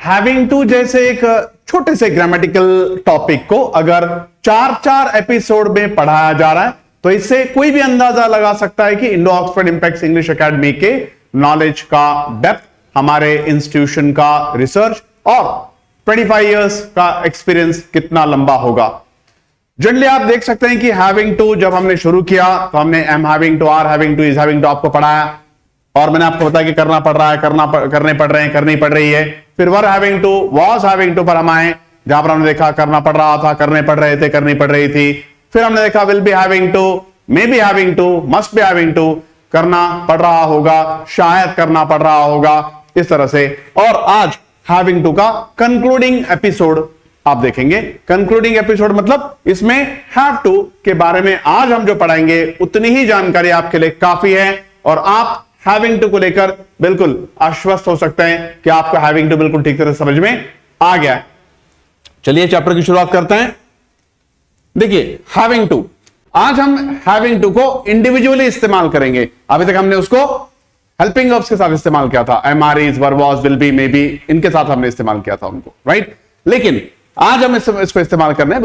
Having to जैसे एक छोटे से ग्रामेटिकल टॉपिक को अगर 4 एपिसोड में पढ़ाया जा रहा है तो इससे कोई भी अंदाजा लगा सकता है कि Indo Oxford impact English academy के नॉलेज का डेप्थ, हमारे इंस्टीट्यूशन का रिसर्च और 25 इयर्स का एक्सपीरियंस कितना लंबा होगा। जनरली आप देख सकते हैं कि हैविंग टू जब हमने शुरू किया तो हमने am having to, are having to, is having to आपको पढ़ाया और मैंने आपको बताया कि करना पड़ रहा है, करने पड़ रहे हैं, करनी पड़ रही है। फिर were having to, was having to पर हम आए जहां पर हमने देखा करना पड़ रहा था, करने पड़ रहे थे, करनी पड़ रही थी। फिर हमने देखा will be having to, may be having to, must be having to, करना पड़ रहा होगा, शायद करना पड़ रहा होगा, इस तरह से। और आज हैविंग टू का कंक्लूडिंग एपिसोड आप देखेंगे। कंक्लूडिंग एपिसोड मतलब इसमें हैव टू के बारे में आज हम जो पढ़ाएंगे उतनी ही जानकारी आपके लिए काफी है और आप हैविंग टू को लेकर बिल्कुल आश्वस्त हो सकते हैं कि आपको हैविंग टू बिल्कुल ठीक तरह से समझ में आ गया है। चलिए चैप्टर की शुरुआत करते हैं। देखिए हैविंग टू, आज हम हैविंग टू को इंडिविजुअली इस्तेमाल करेंगे। अभी तक हमने उसको हेल्पिंग वर्ब्स के साथ इस्तेमाल किया था, am are is, were was, will be, may be, इनके साथ हमने इस्तेमाल किया था उनको, राइट। लेकिन आज हम इसको इस्तेमाल करने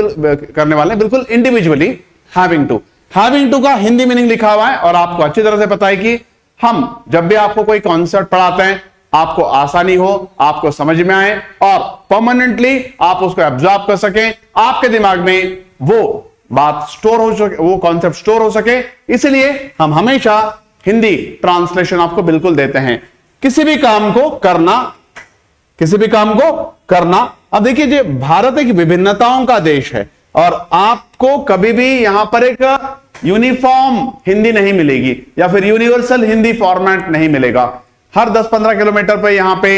वाले हैं बिल्कुल individually having to. Having to का हिंदी मीनिंग लिखा हुआ है और आपको अच्छी तरह से पता है कि हम जब भी आपको कोई कॉन्सेप्ट पढ़ाते हैं आपको आसानी हो, आपको समझ में आए और परमानेंटली आप उसको एब्जॉर्ब कर सकें, आपके दिमाग में वो बात स्टोर हो सके, वो कॉन्सेप्ट स्टोर हो सके, इसलिए हम हमेशा हिंदी ट्रांसलेशन आपको बिल्कुल देते हैं। किसी भी काम को करना। अब देखिए जी, भारत एक विभिन्नताओं का देश है और आपको कभी भी यहां पर एक यूनिफॉर्म हिंदी नहीं मिलेगी या फिर यूनिवर्सल हिंदी फॉर्मेट नहीं मिलेगा। हर 10-15 किलोमीटर पे यहां पे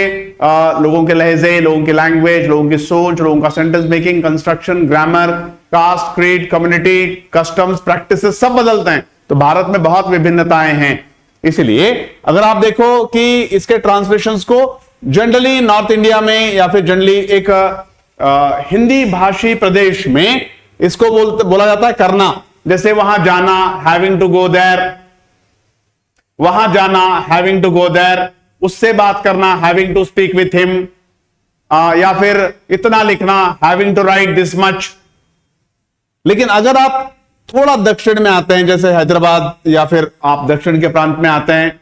लोगों के लहजे, लोगों की लैंग्वेज, लोगों की सोच, लोगों का sentence making, construction, grammar, caste, creed, community, customs, practices सब बदलते हैं। तो भारत में बहुत विभिन्नताएं हैं। इसलिए अगर आप देखो कि इसके ट्रांसलेशंस को जनरली नॉर्थ इंडिया में या फिर जनरली एक हिंदी भाषी प्रदेश में इसको बोला जाता है करना। जैसे वहां जाना, हैविंग टू गो देयर, वहां जाना, हैविंग टू गो देयर, उससे बात करना, having to speak with him, या फिर इतना लिखना, having to write this much. लेकिन अगर आप थोड़ा दक्षिण में आते हैं, जैसे हैदराबाद या फिर आप दक्षिण के प्रांत में आते हैं,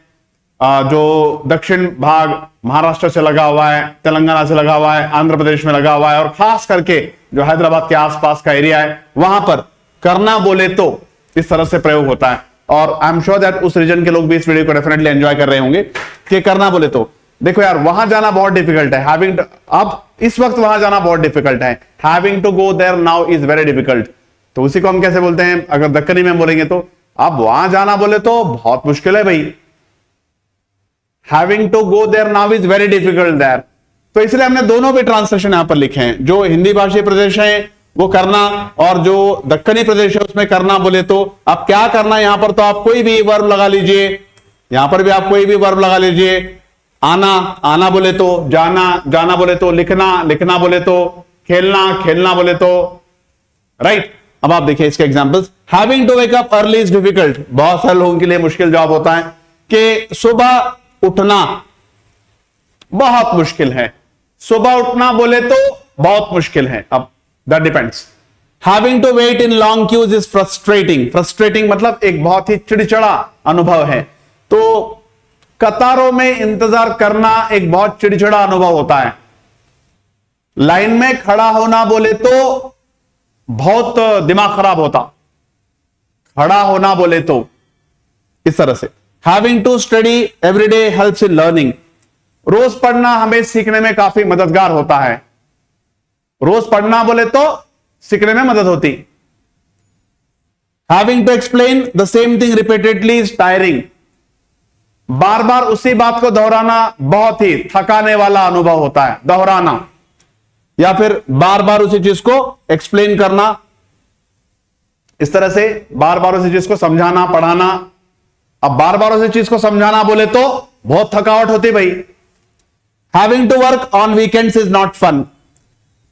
जो दक्षिण भाग महाराष्ट्र से लगा हुआ है, तेलंगाना से लगा हुआ है, आंध्र प्रदेश में लगा हुआ है और खास करके जो हैदराबाद के आसपास का एरिया है वहां पर करना बोले तो इस तरह से प्रयोग होता है। और आई एम श्योर दैट उस रीजन के लोग भी इस वीडियो को डेफिनेटली एंजॉय कर रहे होंगे कि करना बोले तो। देखो यार, वहां जाना बहुत डिफिकल्ट है, हैविंग अब इस वक्त वहां जाना बहुत डिफिकल्ट है। Having to go there now is very difficult. तो उसी को हम कैसे बोलते हैं अगर दक्कनी में बोलेंगे तो? अब वहां जाना बोले तो बहुत मुश्किल है भाई। Having to go there now is very difficult there. तो इसलिए हमने दोनों भी ट्रांसलेशन यहां पर लिखे हैं। जो हिंदी भाषी प्रदेश है वो करना और जो दक्कनी प्रदेश है उसमें करना बोले तो। अब क्या करना यहां पर, तो आप कोई भी वर्ब लगा लीजिए, यहां पर भी आप कोई भी वर्ब लगा लीजिए। आना, आना बोले तो, जाना, जाना बोले तो, लिखना, लिखना बोले तो, खेलना, खेलना बोले तो, राइट। अब आप देखिए इसके examples. Having to wake up early is difficult, बहुत सारे लोगों के लिए मुश्किल जॉब होता है कि सुबह उठना बहुत मुश्किल है। सुबह उठना बोले तो बहुत मुश्किल है। अब that depends. Having to wait in long queues is frustrating. Frustrating मतलब एक बहुत ही चिड़चिड़ा अनुभव है। तो कतारों में इंतजार करना एक बहुत चिड़चिड़ा अनुभव होता है। लाइन में खड़ा होना बोले तो बहुत दिमाग खराब होता, खड़ा होना बोले तो इस तरह से। Having to study every day helps in learning. रोज पढ़ना हमें सीखने में काफी मददगार होता है। रोज पढ़ना बोले तो सीखने में मदद होती। Having to explain the same thing repeatedly is tiring. बार बार उसी बात को दोहराना बहुत ही थकाने वाला अनुभव होता है। दोहराना या फिर बार बार उसी चीज को एक्सप्लेन करना, इस तरह से बार बार उसी चीज को समझाना, पढ़ाना। अब बार बार उसी चीज को समझाना बोले तो बहुत थकावट होती भाई। Having to work on weekends is not fun.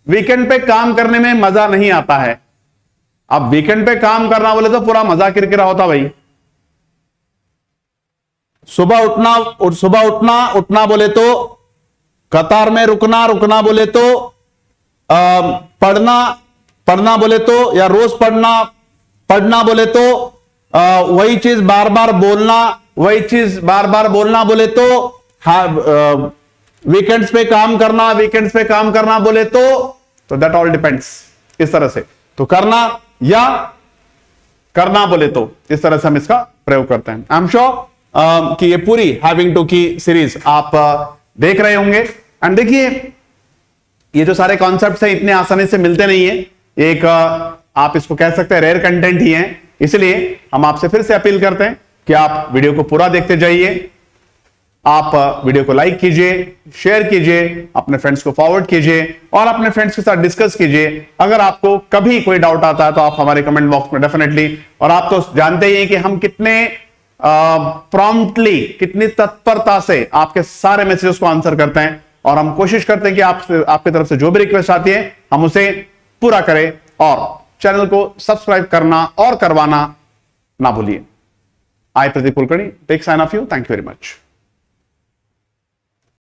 Weekend पे काम करने में मजा नहीं आता है। अब वीकेंड पे काम करना बोले तो पूरा मजा किरकिरा होता भाई। सुबह उठना बोले तो कतार में रुकना, रुकना बोले तो पढ़ना, पढ़ना बोले तो, या रोज पढ़ना, पढ़ना बोले तो वही चीज बार बार बोलना, वही चीज बार बार बोलना बोले तो वीकेंड्स पे काम करना, वीकेंड्स पे काम करना बोले तो दैट ऑल डिपेंड्स, इस तरह से। तो करना या करना बोले तो इस तरह से हम इसका प्रयोग करते हैं। आई एम श्योर कि ये पूरी हैविंग टू की सीरीज आप देख रहे होंगे। एंड देखिए, ये जो सारे कॉन्सेप्ट्स हैं इतने आसानी से मिलते नहीं है, एक आप इसको कह सकते हैं रेयर कंटेंट ही है। इसलिए हम आपसे फिर से अपील करते हैं कि आप वीडियो को पूरा देखते जाइए, आप वीडियो को लाइक कीजिए, शेयर कीजिए, अपने फ्रेंड्स को फॉरवर्ड कीजिए और अपने फ्रेंड्स के साथ डिस्कस कीजिए। अगर आपको कभी कोई डाउट आता है तो आप हमारे कमेंट बॉक्स में डेफिनेटली, और आप तो जानते ही हैं कि हम कितने प्रॉम्प्टली, कितनी तत्परता से आपके सारे मैसेजेस को आंसर करते हैं, और हम कोशिश करते हैं कि आपकी तरफ से जो भी रिक्वेस्ट आती है हम उसे पूरा करें। और चैनल को सब्सक्राइब करना और करवाना ना भूलिए। I Pradeep Kulkarni take sign off you. Thank you very much.